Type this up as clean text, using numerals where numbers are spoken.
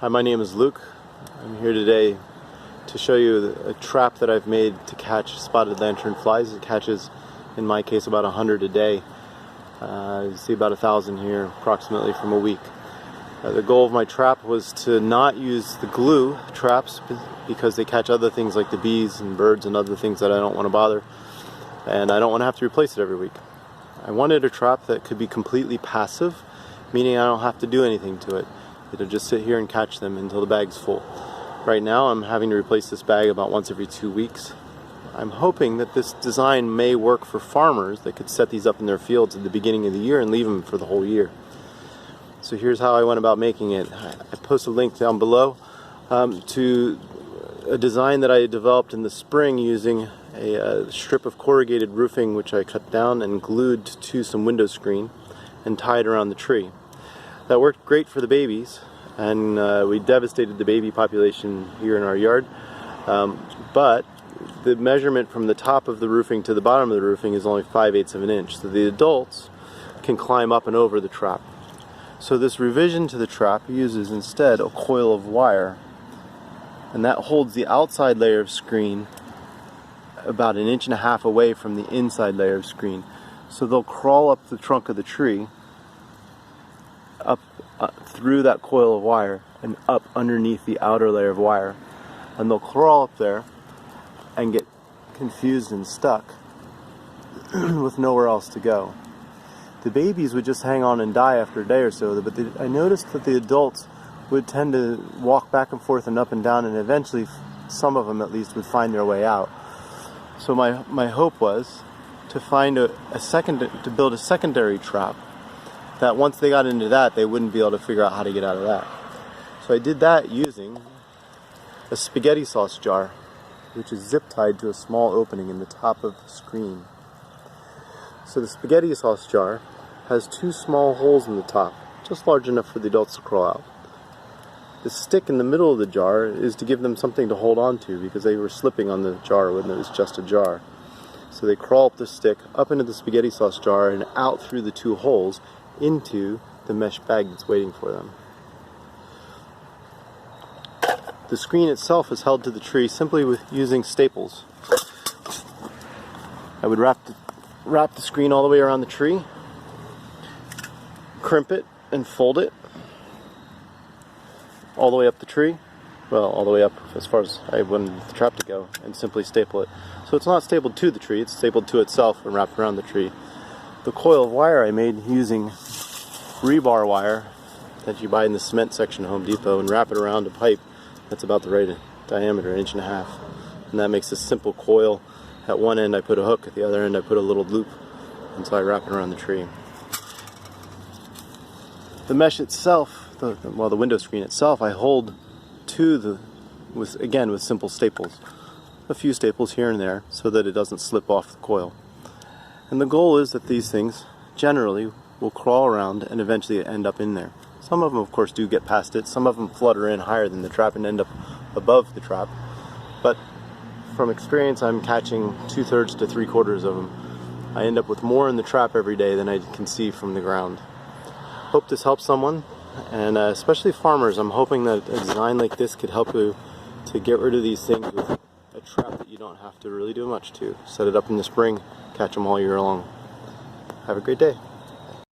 Hi, my name is Luke. I'm here today to show you a trap that I've made to catch spotted lanternflies. It catches, in my case, about 100 a day. You see about 1,000 here approximately from a week. The goal of my trap was to not use the glue traps because they catch other things like the bees and birds and other things that I don't want to bother, and I don't want to have to replace it every week. I wanted a trap that could be completely passive, meaning I don't have to do anything to it. It'll just sit here and catch them until the bag's full. Right now I'm having to replace this bag about once every 2 weeks. I'm hoping that this design may work for farmers that could set these up in their fields at the beginning of the year and leave them for the whole year. So here's how I went about making it. I post a link down below to a design that I developed in the spring using a strip of corrugated roofing which I cut down and glued to some window screen and tied around the tree. That worked great for the babies, and we devastated the baby population here in our yard, but the measurement from the top of the roofing to the bottom of the roofing is only 5/8 of an inch, so the adults can climb up and over the trap. So this revision to the trap uses instead a coil of wire, and that holds the outside layer of screen about 1.5 inches away from the inside layer of screen. So they'll crawl up the trunk of the tree, up through that coil of wire and up underneath the outer layer of wire, and they'll crawl up there and get confused and stuck with nowhere else to go. The babies would just hang on and die after a day or so, but I noticed that the adults would tend to walk back and forth and up and down, and eventually some of them at least would find their way out. So my hope was to find to build a secondary trap that once they got into that, they wouldn't be able to figure out how to get out of that. So I did that using a spaghetti sauce jar, which is zip tied to a small opening in the top of the screen. So the spaghetti sauce jar has 2 small holes in the top, just large enough for the adults to crawl out. The stick in the middle of the jar is to give them something to hold on to because they were slipping on the jar when it was just a jar. So they crawl up the stick, up into the spaghetti sauce jar, and out through the 2 holes into the mesh bag that's waiting for them. The screen itself is held to the tree simply with using staples. I would wrap the screen all the way around the tree, crimp it and fold it all the way up the tree, well, all the way up as far as I wanted the trap to go, and simply staple it. So it's not stapled to the tree, it's stapled to itself and wrapped around the tree. The coil of wire I made using rebar wire that you buy in the cement section of Home Depot and wrap it around a pipe that's about the right diameter, 1.5 inches, and that makes a simple coil. At one end I put a hook, at the other end I put a little loop, and so I wrap it around the tree. The mesh itself, the window screen itself, I hold to with simple staples, a few staples here and there so that it doesn't slip off the coil. And the goal is that these things generally will crawl around and eventually end up in there. Some of them, of course, do get past it. Some of them flutter in higher than the trap and end up above the trap. But from experience, I'm catching 2/3 to 3/4 of them. I end up with more in the trap every day than I can see from the ground. Hope this helps someone, and especially farmers. I'm hoping that a design like this could help you to get rid of these things with a trap that you don't have to really do much to. Set it up in the spring, catch them all year long. Have a great day.